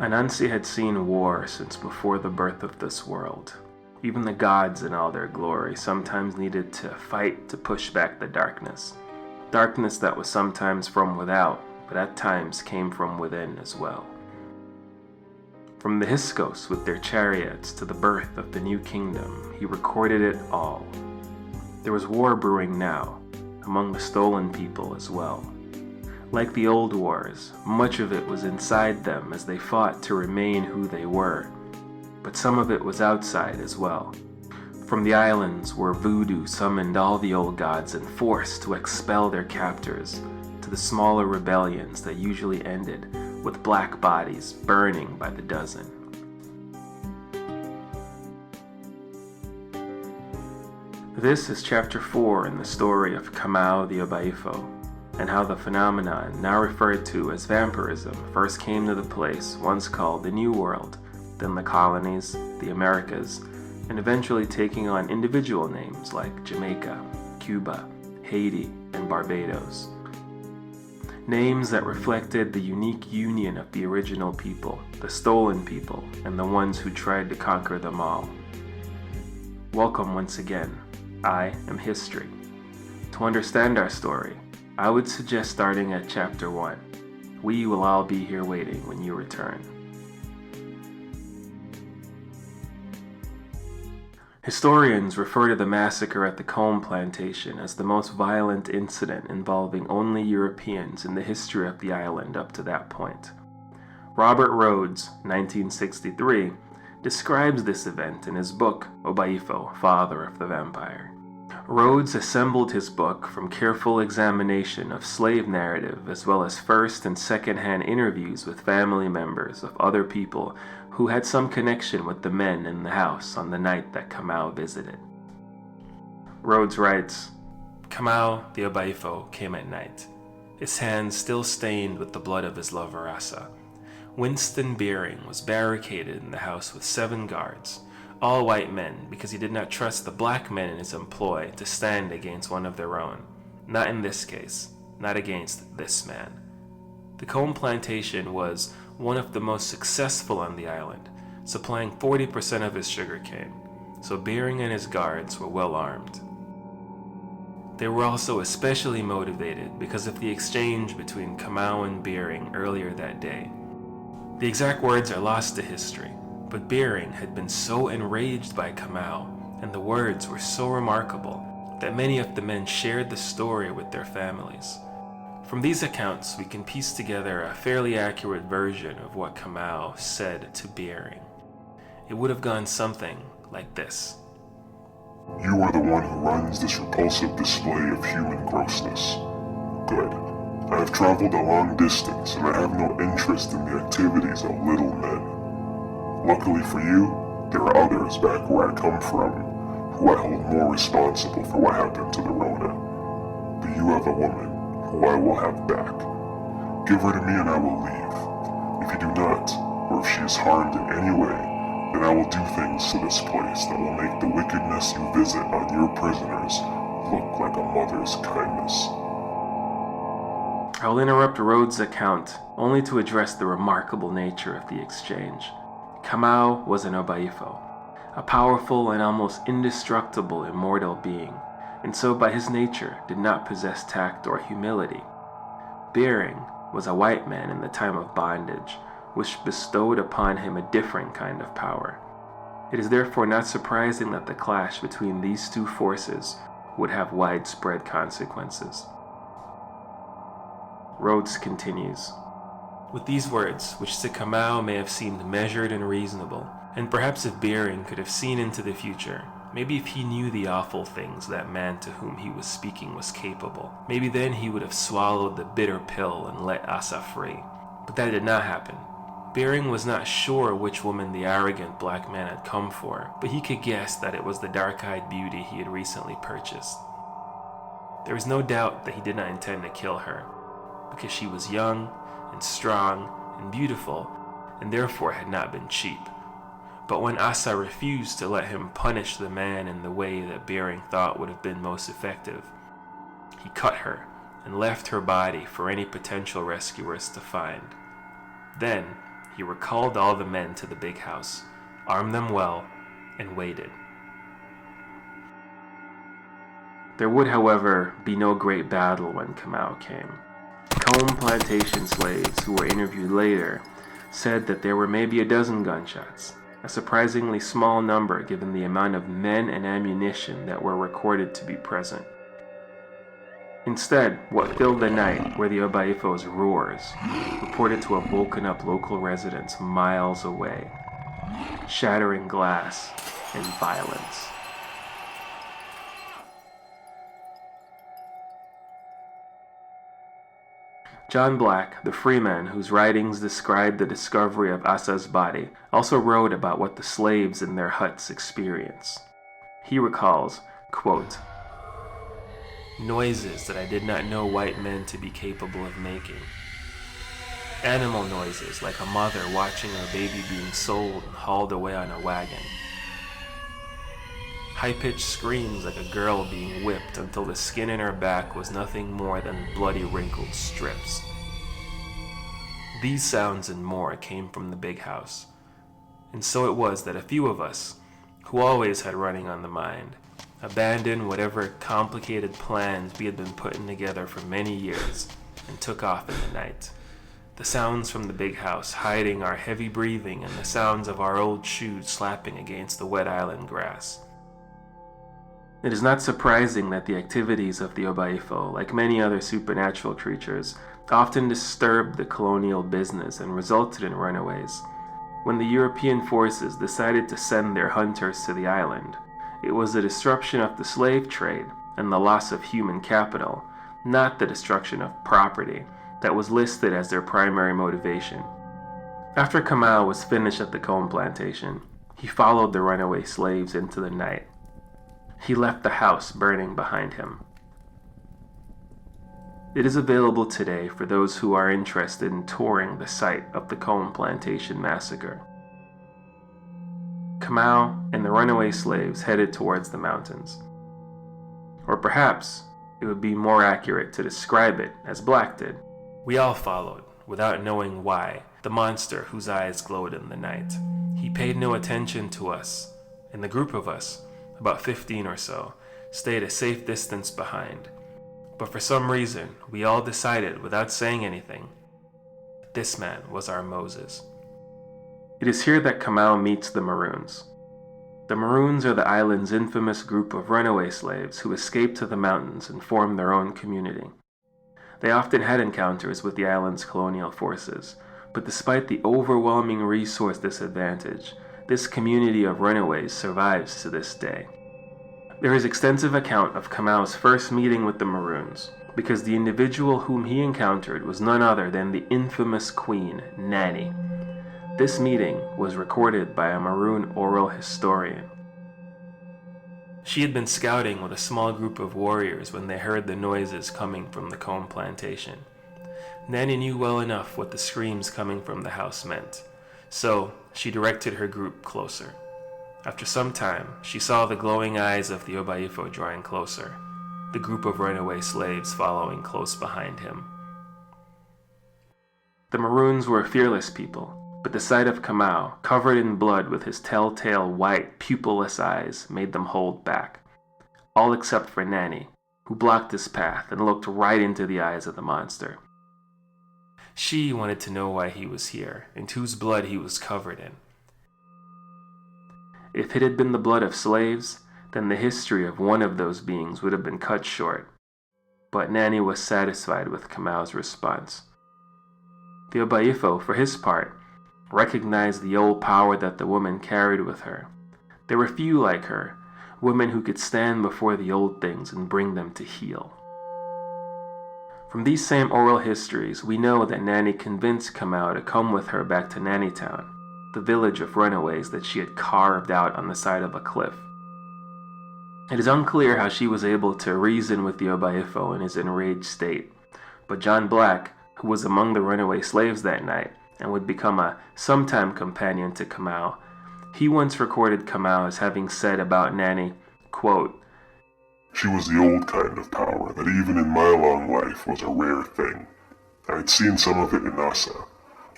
Anansi had seen war since before the birth of this world. Even the gods in all their glory sometimes needed to fight to push back the darkness. Darkness that was sometimes from without, but at times came from within as well. From the Hyksos with their chariots to the birth of the new kingdom, he recorded it all. There was war brewing now, among the stolen people as well. Like the old wars, much of it was inside them as they fought to remain who they were, but some of it was outside as well. From the islands where voodoo summoned all the old gods in force to expel their captors, to the smaller rebellions that usually ended with black bodies burning by the dozen. This is chapter 4 in the story of Kamau the Obaifo, and how the phenomenon now referred to as vampirism first came to the place once called the New World, then the colonies, the Americas, and eventually taking on individual names like Jamaica, Cuba, Haiti, and Barbados. Names that reflected the unique union of the original people, the stolen people, and the ones who tried to conquer them all. Welcome once again. I am History. To understand our story, I would suggest starting at chapter 1. We will all be here waiting when you return. Historians refer to the massacre at the Combe Plantation as the most violent incident involving only Europeans in the history of the island up to that point. Robert Rhodes, 1963, describes this event in his book, Obaifo, Father of the Vampire. Rhodes assembled his book from careful examination of slave narrative as well as first and second-hand interviews with family members of other people who had some connection with the men in the house on the night that Kamau visited. Rhodes writes, Kamau the Obaifo came at night, his hands still stained with the blood of his lover Asa. Winston Beering was barricaded in the house with 7 guards, all white men, because he did not trust the black men in his employ to stand against one of their own. Not in this case, not against this man. The Combe Plantation was one of the most successful on the island, supplying 40% of his sugarcane, so Beering and his guards were well armed. They were also especially motivated because of the exchange between Kamau and Beering earlier that day. The exact words are lost to history, but Beering had been so enraged by Kamau, and the words were so remarkable, that many of the men shared the story with their families. From these accounts, we can piece together a fairly accurate version of what Kamau said to Beering. It would have gone something like this. You are the one who runs this repulsive display of human grossness. Good. I have traveled a long distance, and I have no interest in the activities of little men. Luckily for you, there are others back where I come from, who I hold more responsible for what happened to the Rona. But you have a woman, who I will have back. Give her to me and I will leave. If you do not, or if she is harmed in any way, then I will do things to this place that will make the wickedness you visit on your prisoners look like a mother's kindness. I'll interrupt Rhodes' account only to address the remarkable nature of the exchange. Kamau was an Obaifo, a powerful and almost indestructible immortal being, and so by his nature did not possess tact or humility. Beering was a white man in the time of bondage, which bestowed upon him a different kind of power. It is therefore not surprising that the clash between these two forces would have widespread consequences. Rhodes continues. With these words, which to Kamau may have seemed measured and reasonable, and perhaps if Beering could have seen into the future, maybe if he knew the awful things that man to whom he was speaking was capable, maybe then he would have swallowed the bitter pill and let Asa free. But that did not happen. Beering was not sure which woman the arrogant black man had come for, but he could guess that it was the dark-eyed beauty he had recently purchased. There was no doubt that he did not intend to kill her, because she was young and strong and beautiful, and therefore had not been cheap. But when Asa refused to let him punish the man in the way that Beering thought would have been most effective, he cut her and left her body for any potential rescuers to find. Then, he recalled all the men to the big house, armed them well, and waited. There would, however, be no great battle when Kamau came. Comb plantation slaves who were interviewed later said that there were maybe a dozen gunshots, a surprisingly small number given the amount of men and ammunition that were recorded to be present. Instead, what filled the night were the Obaifo's roars, reported to have woken up local residents miles away, shattering glass and violence. John Black, the freeman whose writings described the discovery of Asa's body, also wrote about what the slaves in their huts experienced. He recalls, quote, "Noises that I did not know white men to be capable of making. Animal noises like a mother watching her baby being sold and hauled away on a wagon. High-pitched screams like a girl being whipped until the skin in her back was nothing more than bloody wrinkled strips. These sounds and more came from the big house. And so it was that a few of us, who always had running on the mind, abandoned whatever complicated plans we had been putting together for many years and took off in the night. The sounds from the big house hiding our heavy breathing and the sounds of our old shoes slapping against the wet island grass. It is not surprising that the activities of the Obaifo, like many other supernatural creatures, often disturbed the colonial business and resulted in runaways. When the European forces decided to send their hunters to the island, it was the disruption of the slave trade and the loss of human capital, not the destruction of property, that was listed as their primary motivation. After Kamau was finished at the comb plantation, he followed the runaway slaves into the night. He left the house burning behind him. It is available today for those who are interested in touring the site of the comb plantation massacre. Kamau and the runaway slaves headed towards the mountains. Or perhaps it would be more accurate to describe it as Black did. We all followed, without knowing why, the monster whose eyes glowed in the night. He paid no attention to us, and the group of us, about 15 or so, stayed a safe distance behind. But for some reason, we all decided, without saying anything, that this man was our Moses. It is here that Kamau meets the Maroons. The Maroons are the island's infamous group of runaway slaves who escaped to the mountains and formed their own community. They often had encounters with the island's colonial forces, but despite the overwhelming resource disadvantage, this community of runaways survives to this day. There is extensive account of Kamau's first meeting with the Maroons, because the individual whom he encountered was none other than the infamous queen, Nanny. This meeting was recorded by a Maroon oral historian. She had been scouting with a small group of warriors when they heard the noises coming from the comb plantation. Nanny knew well enough what the screams coming from the house meant, so she directed her group closer. After some time, she saw the glowing eyes of the Obaifo drawing closer, the group of runaway slaves following close behind him. The Maroons were a fearless people, but the sight of Kamau, covered in blood with his telltale white, pupilless eyes, made them hold back. All except for Nanny, who blocked his path and looked right into the eyes of the monster. She wanted to know why he was here, and whose blood he was covered in. If it had been the blood of slaves, then the history of one of those beings would have been cut short. But Nanny was satisfied with Kamau's response. The Obaifo, for his part, recognized the old power that the woman carried with her. There were few like her, women who could stand before the old things and bring them to heel. From these same oral histories, we know that Nanny convinced Kamau to come with her back to Nannytown, the village of runaways that she had carved out on the side of a cliff. It is unclear how she was able to reason with the Obaifo in his enraged state, but John Black, who was among the runaway slaves that night, and would become a sometime companion to Kamau, he once recorded Kamau as having said about Nanny, quote, "She was the old kind of power that even in my long life was a rare thing. I had seen some of it in Asa.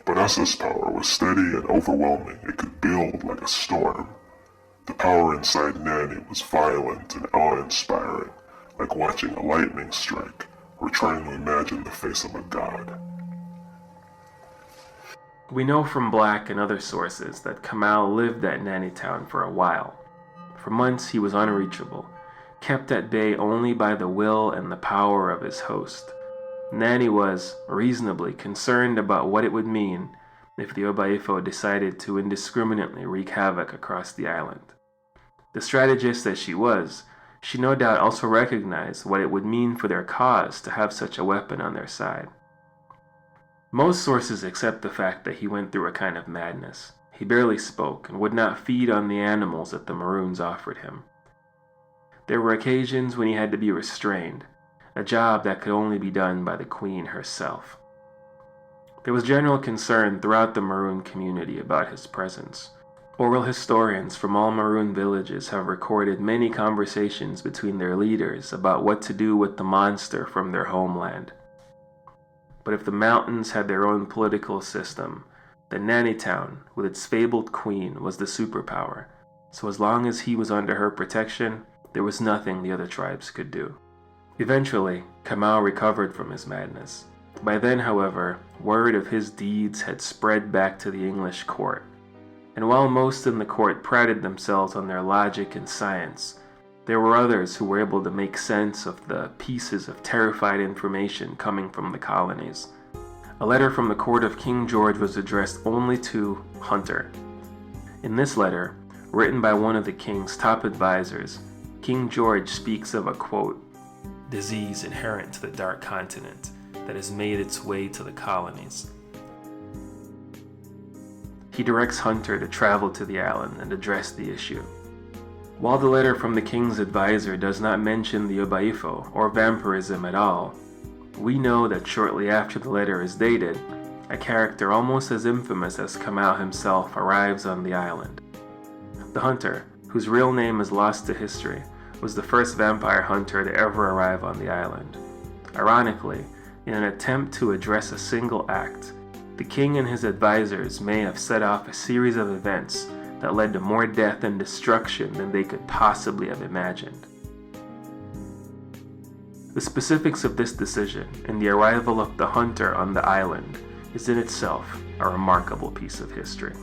Vanessa's power was steady and overwhelming. It could build like a storm. The power inside Nanny was violent and awe-inspiring, like watching a lightning strike or trying to imagine the face of a god. We know from Black and other sources that Kamau lived at Nannytown for a while. For months he was unreachable, kept at bay only by the will and the power of his host. Nanny was, reasonably, concerned about what it would mean if the Obaifo decided to indiscriminately wreak havoc across the island. The strategist that she was, she no doubt also recognized what it would mean for their cause to have such a weapon on their side. Most sources accept the fact that he went through a kind of madness. He barely spoke and would not feed on the animals that the Maroons offered him. There were occasions when he had to be restrained, a job that could only be done by the Queen herself. There was general concern throughout the Maroon community about his presence. Oral historians from all Maroon villages have recorded many conversations between their leaders about what to do with the monster from their homeland. But if the mountains had their own political system, then Nannytown, with its fabled queen, was the superpower, so as long as he was under her protection, there was nothing the other tribes could do. Eventually, Kamau recovered from his madness. By then, however, word of his deeds had spread back to the English court, and while most in the court prided themselves on their logic and science, there were others who were able to make sense of the pieces of terrified information coming from the colonies. A letter from the court of King George was addressed only to Hunter. In this letter, written by one of the king's top advisors, King George speaks of a, quote, disease inherent to the Dark Continent that has made its way to the colonies. He directs Hunter to travel to the island and address the issue. While the letter from the king's advisor does not mention the Obaifo or vampirism at all, we know that shortly after the letter is dated, a character almost as infamous as Kamau himself arrives on the island. The Hunter, whose real name is lost to history, was the first vampire hunter to ever arrive on the island. Ironically, in an attempt to address a single act, the king and his advisors may have set off a series of events that led to more death and destruction than they could possibly have imagined. The specifics of this decision and the arrival of the hunter on the island is in itself a remarkable piece of history.